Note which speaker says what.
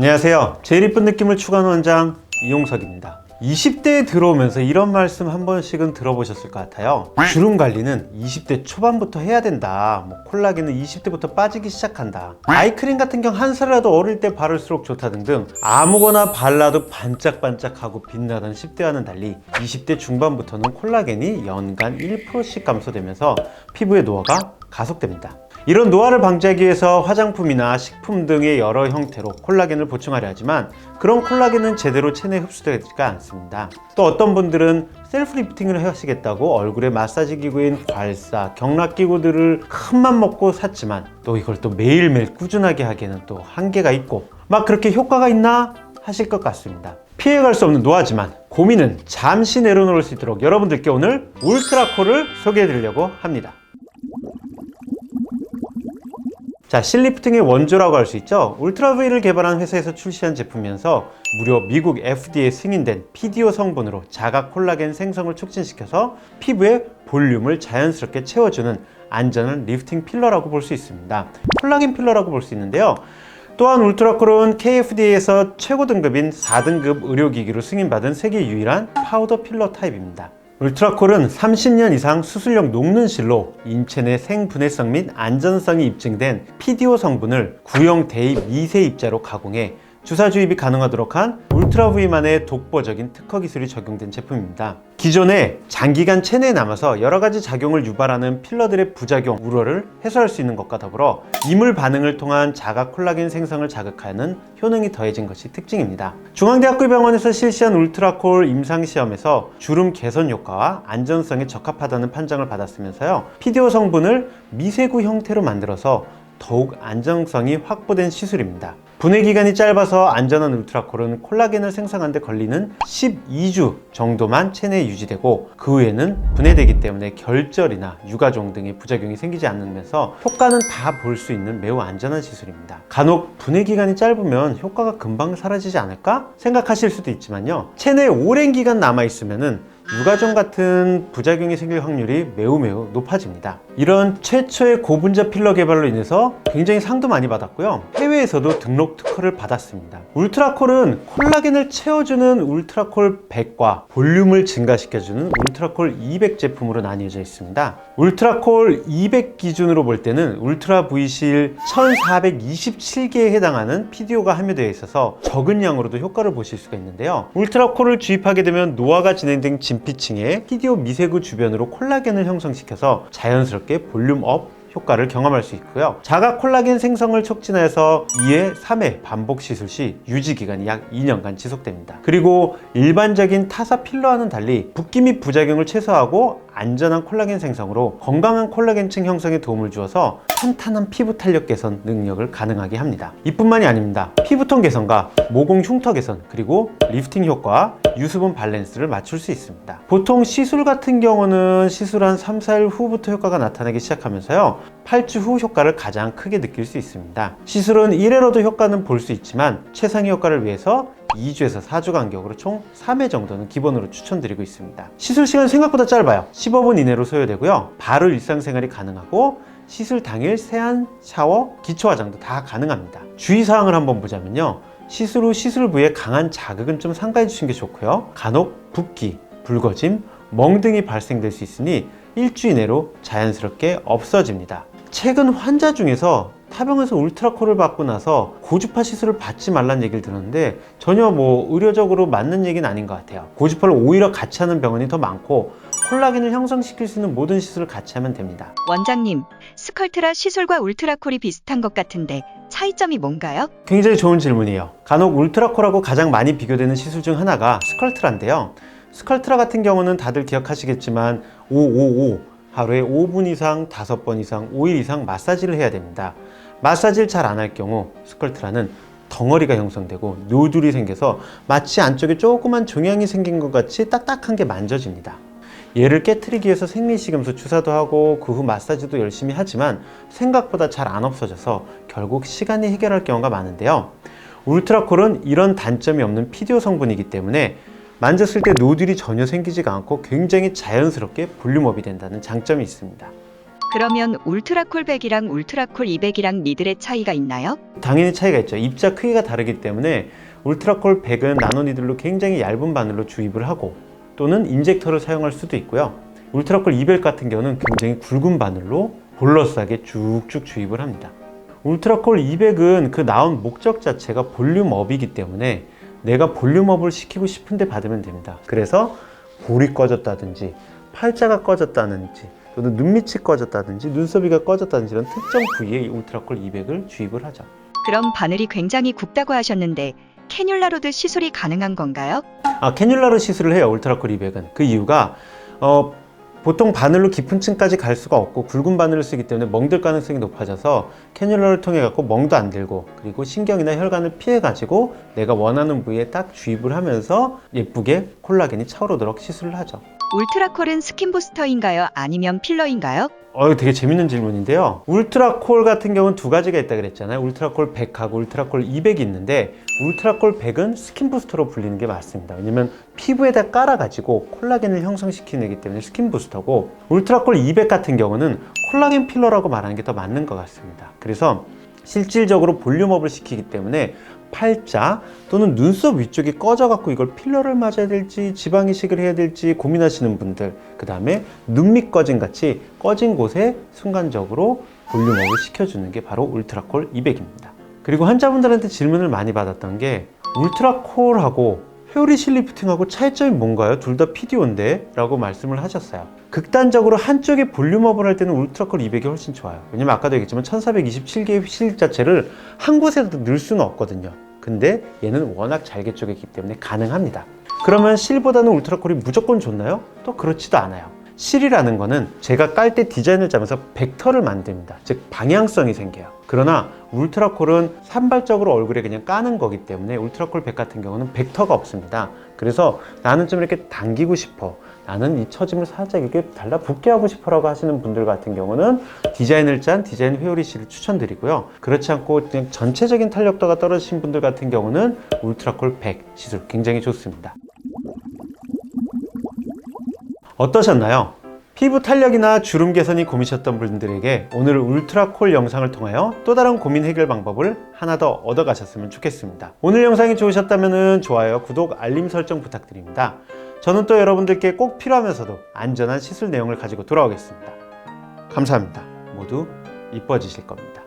Speaker 1: 안녕하세요. 제일 이쁜 느낌을 추구하는 원장 이용석입니다. 20대에 들어오면서 이런 말씀 한 번씩은 들어보셨을 것 같아요. 주름 관리는 20대 초반부터 해야 된다. 콜라겐은 20대부터 빠지기 시작한다. 아이크림 같은 경우 한 살이라도 어릴 때 바를수록 좋다 등등 아무거나 발라도 반짝반짝하고 빛나던 10대와는 달리 20대 중반부터는 콜라겐이 연간 1%씩 감소되면서 피부의 노화가 가속됩니다. 이런 노화를 방지하기 위해서 화장품이나 식품 등의 여러 형태로 콜라겐을 보충하려 하지만 그런 콜라겐은 제대로 체내에 흡수되지가 않습니다. 또 어떤 분들은 셀프 리프팅을 하시겠다고 얼굴에 마사지 기구인 괄사, 경락 기구들을 큰맘 먹고 샀지만 또 이걸 또 매일매일 꾸준하게 하기에는 또 한계가 있고 막 그렇게 효과가 있나 하실 것 같습니다. 피해갈 수 없는 노화지만 고민은 잠시 내려놓을 수 있도록 여러분들께 오늘 울트라콜을 소개해 드리려고 합니다. 자, 실리프팅의 원조라고 할 수 있죠. 울트라V를 개발한 회사에서 출시한 제품이면서 무려 미국 FDA 승인된 PDO 성분으로 자가 콜라겐 생성을 촉진시켜서 피부의 볼륨을 자연스럽게 채워주는 안전한 리프팅 필러라고 볼 수 있습니다. 콜라겐 필러라고 볼 수 있는데요. 또한 울트라콜은 KFDA에서 최고 등급인 4등급 의료기기로 승인받은 세계 유일한 파우더 필러 타입입니다. 울트라콜은 30년 이상 수술력 녹는 실로 인체 내 생분해성 및 안전성이 입증된 PDO 성분을 구형 대입 미세 입자로 가공해 주사 주입이 가능하도록 한 울트라V만의 독보적인 특허 기술이 적용된 제품입니다. 기존에 장기간 체내에 남아서 여러가지 작용을 유발하는 필러들의 부작용, 우려를 해소할 수 있는 것과 더불어 이물 반응을 통한 자가 콜라겐 생성을 자극하는 효능이 더해진 것이 특징입니다. 중앙대학교병원에서 실시한 울트라콜 임상시험에서 주름 개선 효과와 안전성에 적합하다는 판정을 받았으면서요. PDO 성분을 미세구 형태로 만들어서 더욱 안정성이 확보된 시술입니다. 분해 기간이 짧아서 안전한 울트라콜은 콜라겐을 생성하는 데 걸리는 12주 정도만 체내에 유지되고 그 후에는 분해되기 때문에 결절이나 유가종 등의 부작용이 생기지 않으면서 효과는 다 볼 수 있는 매우 안전한 시술입니다. 간혹 분해 기간이 짧으면 효과가 금방 사라지지 않을까 생각하실 수도 있지만요. 체내에 오랜 기간 남아있으면은 유가종 같은 부작용이 생길 확률이 매우 높아집니다. 이런 최초의 고분자 필러 개발로 인해서 굉장히 상도 많이 받았고요. 해외에서도 등록 특허를 받았습니다. 울트라콜은 콜라겐을 채워주는 울트라콜 100과 볼륨을 증가시켜주는 울트라콜 200 제품으로 나뉘어져 있습니다. 울트라콜 200 기준으로 볼 때는 울트라 V실 1427개에 해당하는 PDO가 함유되어 있어서 적은 양으로도 효과를 보실 수가 있는데요. 울트라콜을 주입하게 되면 노화가 진행된 진피층에 PDO 미세구 주변으로 콜라겐을 형성시켜서 자연스럽게 볼륨 업 효과를 경험할 수 있고요. 자가 콜라겐 생성을 촉진해서 2회, 3회 반복 시술 시 유지 기간이 약 2년간 지속됩니다. 그리고 일반적인 타사 필러와는 달리 붓기 및 부작용을 최소화하고 안전한 콜라겐 생성으로 건강한 콜라겐층 형성에 도움을 주어서 탄탄한 피부 탄력 개선 능력을 가능하게 합니다. 이뿐만이 아닙니다. 피부톤 개선과 모공 흉터 개선, 그리고 리프팅 효과와 유수분 밸런스를 맞출 수 있습니다. 보통 시술 같은 경우는 시술한 3, 4일 후부터 효과가 나타나기 시작하면서요. 8주 후 효과를 가장 크게 느낄 수 있습니다. 시술은 1회로도 효과는 볼 수 있지만 최상의 효과를 위해서 2주에서 4주 간격으로 총 3회 정도는 기본으로 추천드리고 있습니다. 시술 시간은 생각보다 짧아요. 15분 이내로 소요되고요. 바로 일상생활이 가능하고 시술 당일 세안, 샤워, 기초 화장도 다 가능합니다. 주의사항을 한번 보자면요. 시술 후 시술 부위에 강한 자극은 좀 삼가해 주시는 게 좋고요. 간혹 붓기, 붉어짐, 멍 등이 발생될 수 있으니 일주 이내로 자연스럽게 없어집니다. 최근 환자 중에서 타병에서 울트라콜을 받고 나서 고주파 시술을 받지 말라는 얘기를 들었는데 전혀 의료적으로 맞는 얘기는 아닌 것 같아요. 고주파를 오히려 같이 하는 병원이 더 많고 콜라겐을 형성시킬 수 있는 모든 시술을 같이 하면 됩니다.
Speaker 2: 원장님, 스컬트라 시술과 울트라콜이 비슷한 것 같은데 차이점이 뭔가요?
Speaker 1: 굉장히 좋은 질문이에요. 간혹 울트라콜하고 가장 많이 비교되는 시술 중 하나가 스컬트라인데요. 스컬트라 같은 경우는 다들 기억하시겠지만 555 하루에 5분 이상, 5번 이상, 5일 이상 마사지를 해야 됩니다. 마사지를 잘 안 할 경우 스컬트라는 덩어리가 형성되고 노즐이 생겨서 마치 안쪽에 조그만 종양이 생긴 것 같이 딱딱한 게 만져집니다. 얘를 깨트리기 위해서 생리식염수 주사도 하고 그 후 마사지도 열심히 하지만 생각보다 잘 안 없어져서 결국 시간이 해결할 경우가 많은데요. 울트라콜은 이런 단점이 없는 PDO 성분이기 때문에 만졌을 때 노즐이 전혀 생기지가 않고 굉장히 자연스럽게 볼륨업이 된다는 장점이 있습니다.
Speaker 2: 그러면 울트라콜 100이랑 울트라콜 200이랑 니들의 차이가 있나요?
Speaker 1: 당연히 차이가 있죠. 입자 크기가 다르기 때문에 울트라콜 100은 나노니들로 굉장히 얇은 바늘로 주입을 하고 또는 인젝터를 사용할 수도 있고요. 울트라콜 200 같은 경우는 굉장히 굵은 바늘로 볼러스하게 쭉쭉 주입을 합니다. 울트라콜 200은 그 나온 목적 자체가 볼륨업이기 때문에 내가 볼륨업을 시키고 싶은데 받으면 됩니다. 그래서 볼이 꺼졌다든지 팔자가 꺼졌다든지 또는 눈밑이 꺼졌다든지 눈썹이가 꺼졌다든지 이런 특정 부위에 이 울트라콜 200을 주입을 하죠.
Speaker 2: 그럼 바늘이 굉장히 굵다고 하셨는데 캐뉼라로드 시술이 가능한 건가요?
Speaker 1: 캐뉼라로 시술을 해요. 울트라콜 200은. 그 이유가 보통 바늘로 깊은 층까지 갈 수가 없고 굵은 바늘을 쓰기 때문에 멍들 가능성이 높아져서 캐뉼라를 통해 갖고 멍도 안 들고 그리고 신경이나 혈관을 피해 가지고 내가 원하는 부위에 딱 주입을 하면서 예쁘게 콜라겐이 차오르도록 시술을 하죠.
Speaker 2: 울트라콜은 스킨 부스터인가요? 아니면 필러인가요?
Speaker 1: 되게 재밌는 질문인데요. 울트라콜 같은 경우는 두 가지가 있다 그랬잖아요. 울트라콜 100하고 울트라콜 200이 있는데 울트라콜 100은 스킨 부스터로 불리는 게 맞습니다. 왜냐면 피부에다 깔아가지고 콜라겐을 형성시키는 거기 때문에 스킨 부스터고 울트라콜 200 같은 경우는 콜라겐 필러라고 말하는 게 더 맞는 것 같습니다. 그래서 실질적으로 볼륨업을 시키기 때문에 팔자 또는 눈썹 위쪽이 꺼져갖고 이걸 필러를 맞아야 될지 지방 이식을 해야 될지 고민하시는 분들, 그 다음에 눈밑 꺼짐 같이 꺼진 곳에 순간적으로 볼륨업을 시켜주는 게 바로 울트라콜 200입니다. 그리고 환자분들한테 질문을 많이 받았던 게 울트라콜하고 헤어리실 리프팅하고 차이점이 뭔가요? 둘 다 PDO인데? 라고 말씀을 하셨어요. 극단적으로 한쪽에 볼륨업을 할 때는 울트라콜 200이 훨씬 좋아요. 왜냐면 아까도 얘기했지만 1427개의 실 자체를 한 곳에 넣을 수는 없거든요. 근데 얘는 워낙 잘게 쪼개기 때문에 가능합니다. 그러면 실보다는 울트라콜이 무조건 좋나요? 또 그렇지도 않아요. 실이라는 거는 제가 깔 때 디자인을 짜면서 벡터를 만듭니다. 즉 방향성이 생겨요. 그러나 울트라콜은 산발적으로 얼굴에 그냥 까는 거기 때문에 울트라콜 100 같은 경우는 벡터가 없습니다. 그래서 나는 좀 이렇게 당기고 싶어, 나는 이 처짐을 살짝 이렇게 달라붙게 하고 싶어 라고 하시는 분들 같은 경우는 디자인을 짠 디자인 회오리실을 추천드리고요. 그렇지 않고 그냥 전체적인 탄력도가 떨어지신 분들 같은 경우는 울트라콜 100 시술 굉장히 좋습니다. 어떠셨나요? 피부 탄력이나 주름 개선이 고민이셨던 분들에게 오늘 울트라콜 영상을 통하여 또 다른 고민 해결 방법을 하나 더 얻어가셨으면 좋겠습니다. 오늘 영상이 좋으셨다면 좋아요, 구독, 알림 설정 부탁드립니다. 저는 또 여러분들께 꼭 필요하면서도 안전한 시술 내용을 가지고 돌아오겠습니다. 감사합니다. 모두 이뻐지실 겁니다.